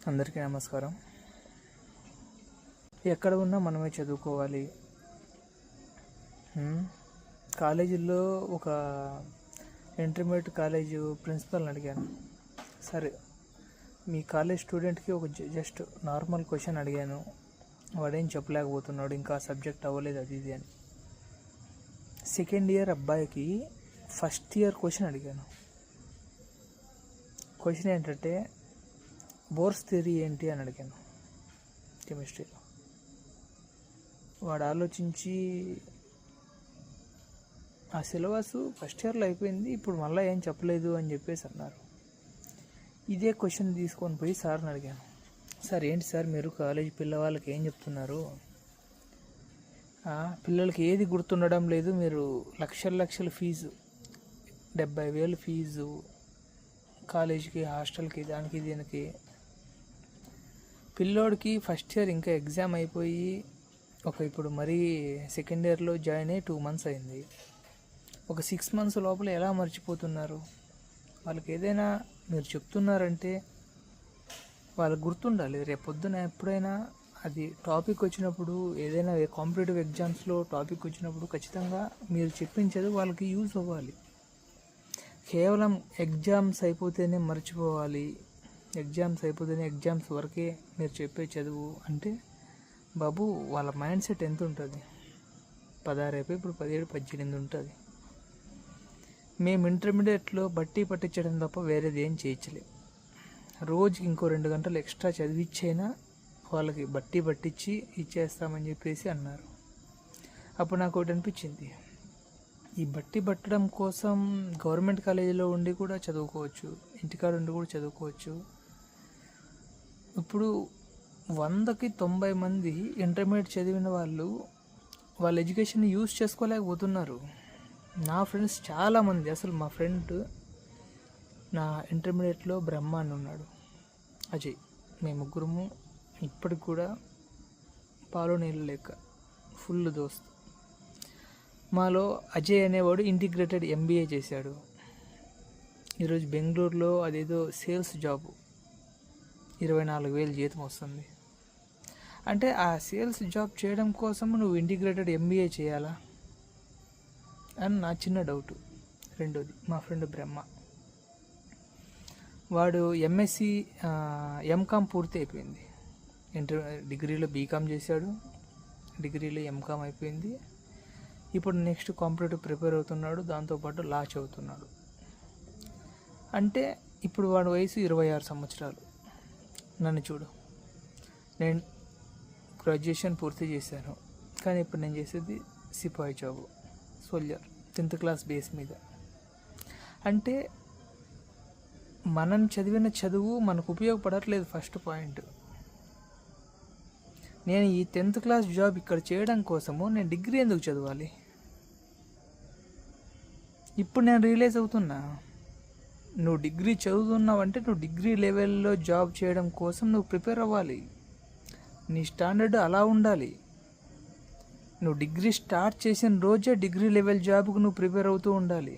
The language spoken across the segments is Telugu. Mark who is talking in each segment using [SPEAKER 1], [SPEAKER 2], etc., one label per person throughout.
[SPEAKER 1] అందరికీ నమస్కారం. ఎక్కడ ఉన్నా మనమే చదువుకోవాలి. కాలేజీల్లో ఒక ఇంటర్మీడియట్ కాలేజ్ ప్రిన్సిపల్ని అడిగాను, సరే మీ కాలేజ్ స్టూడెంట్కి ఒక జస్ట్ నార్మల్ క్వశ్చన్ అడిగాను, వాడేం చెప్పలేకపోతున్నాడు, ఇంకా సబ్జెక్ట్ అవ్వలేదు అది ఇది అని. సెకండ్ ఇయర్ అబ్బాయికి ఫస్ట్ ఇయర్ క్వశ్చన్ అడిగాను. క్వశ్చన్ ఏంటంటే బోర్స్ థియరీ ఏంటి అని అడిగాను కెమిస్ట్రీలో. వాడు ఆలోచించి ఆ సిలబస్ ఫస్ట్ ఇయర్లో అయిపోయింది, ఇప్పుడు మళ్ళీ ఏం చెప్పలేదు అని చెప్పేసి అన్నారు. ఇదే క్వశ్చన్ తీసుకొని పోయి సార్ని అడిగాను, సార్ ఏంటి సార్ మీరు కాలేజీ పిల్లవాళ్ళకి ఏం చెప్తున్నారు, పిల్లలకి ఏది గుర్తుండడం లేదు, మీరు లక్షల ఫీజు 70,000 ఫీజు కాలేజీకి హాస్టల్కి దానికి దీనికి, పిల్లోడికి ఫస్ట్ ఇయర్ ఇంకా ఎగ్జామ్ అయిపోయి ఇప్పుడు మరీ సెకండ్ ఇయర్లో జాయిన్ అయ్యి 2 months అయింది. ఒక 6 months లోపల ఎలా మర్చిపోతున్నారు? వాళ్ళకి ఏదైనా మీరు చెప్తున్నారంటే వాళ్ళకి గుర్తుండాలి. రేపు పొద్దున ఎప్పుడైనా అది టాపిక్ వచ్చినప్పుడు, ఏదైనా కాంపిటేటివ్ ఎగ్జామ్స్లో టాపిక్ వచ్చినప్పుడు ఖచ్చితంగా మీరు చెప్పించేది వాళ్ళకి యూజ్ అవ్వాలి. కేవలం ఎగ్జామ్స్ అయిపోతేనే మర్చిపోవాలి, ఎగ్జామ్స్ వరకే మీరు చెప్పే చదువు అంటే బాబు వాళ్ళ మైండ్ సెట్ ఎంత ఉంటుంది? 16 అయిపోయి ఇప్పుడు 17, 18 ఉంటుంది. మేము ఇంటర్మీడియట్లో బట్టి పట్టించడం తప్ప వేరేది ఏం చేయించలేము. రోజుకి ఇంకో 2 గంటలు ఎక్స్ట్రా చదివిచ్చైనా వాళ్ళకి పట్టించి ఇచ్చేస్తామని చెప్పేసి అన్నారు. అప్పుడు నాకు ఒకటి అనిపించింది, ఈ పట్టడం కోసం గవర్నమెంట్ కాలేజీలో ఉండి కూడా చదువుకోవచ్చు, ఇంటికాడ ఉండి కూడా చదువుకోవచ్చు. ఇప్పుడు 100కి 90 మంది ఇంటర్మీడియట్ చదివిన వాళ్ళు వాళ్ళ ఎడ్యుకేషన్ యూజ్ చేసుకోలేకపోతున్నారు. నా ఫ్రెండ్స్ చాలామంది, అసలు మా ఫ్రెండ్ నా ఇంటర్మీడియట్లో బ్రహ్మ అని ఉన్నాడు, అజయ్, మేము ముగ్గురము ఇప్పటికి కూడా పాలు నీళ్ళు లేక ఫుల్ దోస్త్. మాలో అజయ్ అనేవాడు ఇంటిగ్రేటెడ్ MBA చేశాడు. ఈరోజు బెంగళూరులో అదేదో సేల్స్ జాబు 24,000 జీతం వస్తుంది. అంటే ఆ సేల్స్ జాబ్ చేయడం కోసం నువ్వు ఇంటిగ్రేటెడ్ MBA చేయాలా అని నా చిన్న డౌటు. రెండోది, మా ఫ్రెండ్ బ్రహ్మ, వాడు MSc MCOM పూర్తి అయిపోయింది. డిగ్రీలో BCom చేశాడు, డిగ్రీలో MCOM అయిపోయింది. ఇప్పుడు నెక్స్ట్ కాంపిటేటివ్ ప్రిపేర్ అవుతున్నాడు, దాంతోపాటు లా చదువుతున్నాడు. అంటే ఇప్పుడు వాడి వయసు 26 సంవత్సరాలు. నన్ను చూడు, నేను గ్రాడ్యుయేషన్ పూర్తి చేశాను, కానీ ఇప్పుడు నేను చేసేది సిపాయి job, soldier, 10th class base మీద. అంటే మనం చదివిన చదువు మనకు ఉపయోగపడట్లేదు. ఫస్ట్ పాయింట్, నేను ఈ 10th క్లాస్ జాబ్ ఇక్కడ చేయడం కోసము నేను డిగ్రీ ఎందుకు చదవాలి? ఇప్పుడు నేను రియలైజ్ అవుతున్నా, నువ్వు డిగ్రీ చదువుతున్నావంటే నువ్వు డిగ్రీ లెవెల్లో జాబ్ చేయడం కోసం నువ్వు ప్రిపేర్ అవ్వాలి. నీ స్టాండర్డ్ అలా ఉండాలి. నువ్వు డిగ్రీ స్టార్ట్ చేసిన రోజే డిగ్రీ లెవెల్ జాబ్కు నువ్వు ప్రిపేర్ అవుతూ ఉండాలి.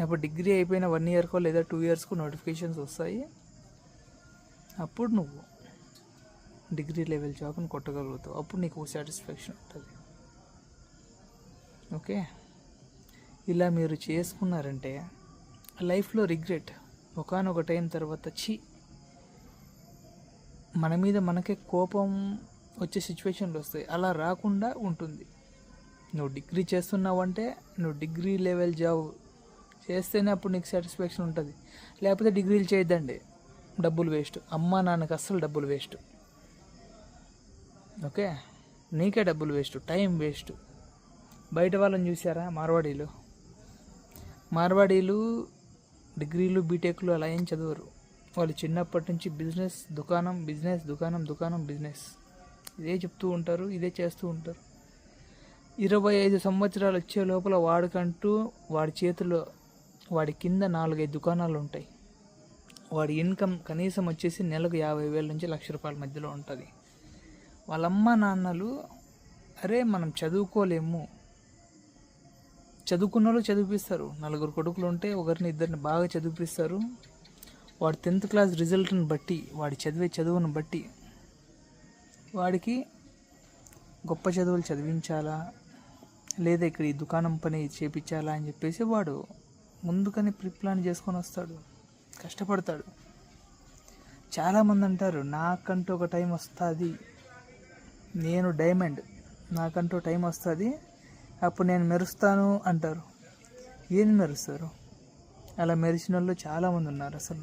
[SPEAKER 1] అప్పుడు డిగ్రీ అయిపోయిన 1 yearకో లేదా 2 yearsకో నోటిఫికేషన్స్ వస్తాయి. అప్పుడు నువ్వు డిగ్రీ లెవెల్ జాబ్ని కొట్టగలుగుతావు. అప్పుడు నీకు సాటిస్ఫాక్షన్ ఉంటుంది. ఓకే, ఇలా మీరు చేసుకున్నారంటే లైఫ్లో రిగ్రెట్ ఒకానొక టైం తర్వాత మన మీద మనకే కోపం వచ్చే సిచ్యువేషన్లు వస్తాయి. అలా రాకుండా ఉంటుంది. నువ్వు డిగ్రీ చేస్తున్నావంటే నువ్వు డిగ్రీ లెవెల్ జాబ్ చేస్తేనే అప్పుడు నీకు సాటిస్ఫాక్షన్ ఉంటుంది. లేకపోతే డిగ్రీలు చేయొద్దండి, డబ్బులు వేస్ట్. అమ్మా నాన్నకి అస్సలు డబ్బులు వేస్ట్. ఓకే, నీకే డబ్బులు వేస్ట్, టైం వేస్ట్. బయట వాళ్ళని చూసారా, మార్వాడీలు డిగ్రీలు బీటెక్లు అలా ఏం చదవరు. వాళ్ళు చిన్నప్పటి నుంచి బిజినెస్ దుకాణం ఇదే చెప్తూ ఉంటారు, ఇదే చేస్తూ ఉంటారు. 25 సంవత్సరాలు వచ్చే లోపల వాడికంటూ వాడి చేతిలో వాడి కింద 4-5 దుకాణాలు ఉంటాయి. వాడి ఇన్కమ్ కనీసం వచ్చేసి నెలకు 50,000 నుంచి ₹1,00,000 మధ్యలో ఉంటుంది. వాళ్ళమ్మ నాన్నలు అరే మనం చదువుకోలేము, చదువుకున్న వాళ్ళు చదివిపిస్తారు. 4 కొడుకులు ఉంటే ఒకరిని 2 బాగా చదివిపిస్తారు. వాడి 10th క్లాస్ రిజల్ట్ని బట్టి, వాడి చదివే చదువును బట్టి వాడికి గొప్ప చదువులు చదివించాలా లేదా ఇక్కడ ఈ దుకాణం పని చేపించాలా అని చెప్పేసి వాడు ముందుకని ప్రిప్లాన్ చేసుకొని వస్తాడు, కష్టపడతాడు. చాలామంది అంటారు నాకంటూ ఒక టైం వస్తుంది, నేను డైమండ్, నాకంటూ టైం వస్తుంది, అప్పుడు నేను మెరుస్తాను అంటారు. ఏం మెరుస్తారు? అలా మెరిసిన వాళ్ళు చాలామంది ఉన్నారు. అసలు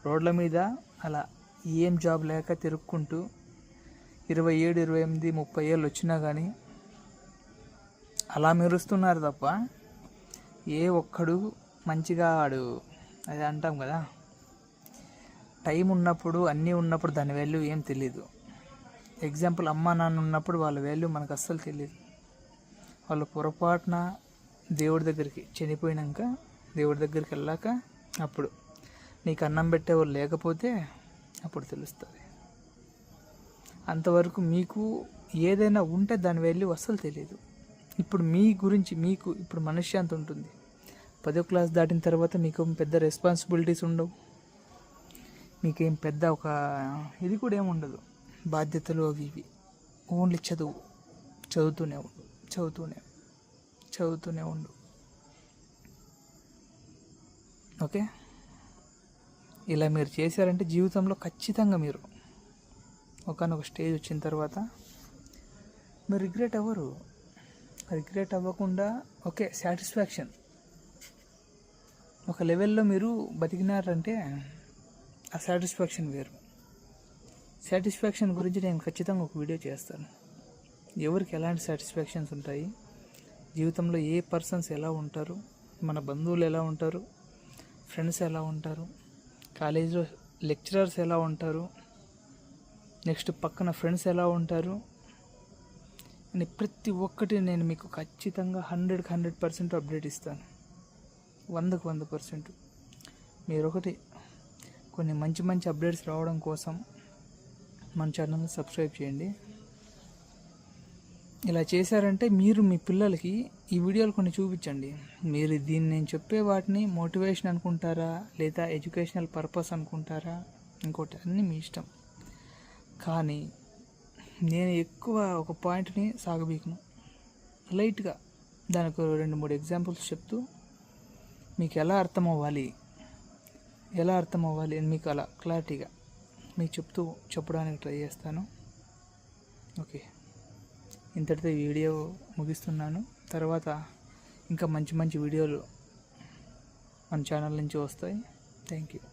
[SPEAKER 1] రోడ్ల మీద అలా ఏం జాబ్ లేక తిరుక్కుంటూ 27, 28, 30 ఏళ్ళు వచ్చినా కానీ అలా మెరుస్తున్నారు తప్ప ఏ ఒక్కడు మంచిగా ఆడు. అది అంటాం కదా, టైం ఉన్నప్పుడు అన్నీ ఉన్నప్పుడు దాని వాల్యూ ఏం తెలీదు. ఎగ్జాంపుల్, అమ్మా నాన్న ఉన్నప్పుడు వాళ్ళ వాల్యూ మనకు అస్సలు తెలియదు. వాళ్ళు పొరపాటున దేవుడి దగ్గరికి చనిపోయినాక దేవుడి దగ్గరికి వెళ్ళాక అప్పుడు నీకు అన్నం పెట్టేవాళ్ళు లేకపోతే అప్పుడు తెలుస్తుంది. అంతవరకు మీకు ఏదైనా ఉంటే దాని వాల్యూ అస్సలు తెలియదు. ఇప్పుడు మీ గురించి మీకు ఇప్పుడు మనశ్శాంతి ఉంటుంది. 10వ క్లాస్ దాటిన తర్వాత మీకు పెద్ద రెస్పాన్సిబిలిటీస్ ఉండవు, మీకేం పెద్ద ఒక ఇది కూడా ఏముండదు, బాధ్యతలు అవి ఇవి. ఓన్లీ చదువుతూనే ఉండు. ఓకే, ఇలా మీరు చేశారంటే జీవితంలో ఖచ్చితంగా మీరు ఒకనొక స్టేజ్ వచ్చిన తర్వాత మీరు రిగ్రెట్ అవ్వకుండా ఓకే సాటిస్ఫాక్షన్ ఒక లెవెల్లో మీరు బతికినారంటే ఆ సాటిస్ఫాక్షన్ వేరు. సాటిస్ఫాక్షన్ గురించి నేను ఖచ్చితంగా ఒక వీడియో చేస్తాను. ఎవరికి ఎలాంటి సాటిస్ఫాక్షన్స్ ఉంటాయి, జీవితంలో ఏ పర్సన్స్ ఎలా ఉంటారు, మన బంధువులు ఎలా ఉంటారు, ఫ్రెండ్స్ ఎలా ఉంటారు, కాలేజీలో లెక్చరర్స్ ఎలా ఉంటారు, నెక్స్ట్ పక్కన ఫ్రెండ్స్ ఎలా ఉంటారు అని ప్రతి ఒక్కటి నేను మీకు ఖచ్చితంగా 100% అప్డేట్ ఇస్తాను. 100%. మీరు కొన్ని మంచి అప్డేట్స్ రావడం కోసం మన ఛానల్ని సబ్స్క్రైబ్ చేయండి. ఇలా చేశారంటే మీరు మీ పిల్లలకి ఈ వీడియోలు కొన్ని చూపించండి. మీరు దీన్ని నేను చెప్పే వాటిని మోటివేషన్ అనుకుంటారా లేదా ఎడ్యుకేషనల్ పర్పస్ అనుకుంటారా, ఇంకోటి అన్నీ మీ ఇష్టం. కానీ నేను ఎక్కువ ఒక పాయింట్ని సాగబీకను, లైట్గా దానికి 2-3 ఎగ్జాంపుల్స్ చెప్తూ మీకు ఎలా అర్థం అవ్వాలి అని మీకు అలా క్లారిటీగా మీకు చెప్పడానికి ట్రై చేస్తాను. ఓకే, ఇంతటితో ఈ వీడియో ముగిస్తున్నాను. తర్వాత ఇంకా మంచి వీడియోలు మన ఛానల్ నుంచి వస్తాయి. Thank you.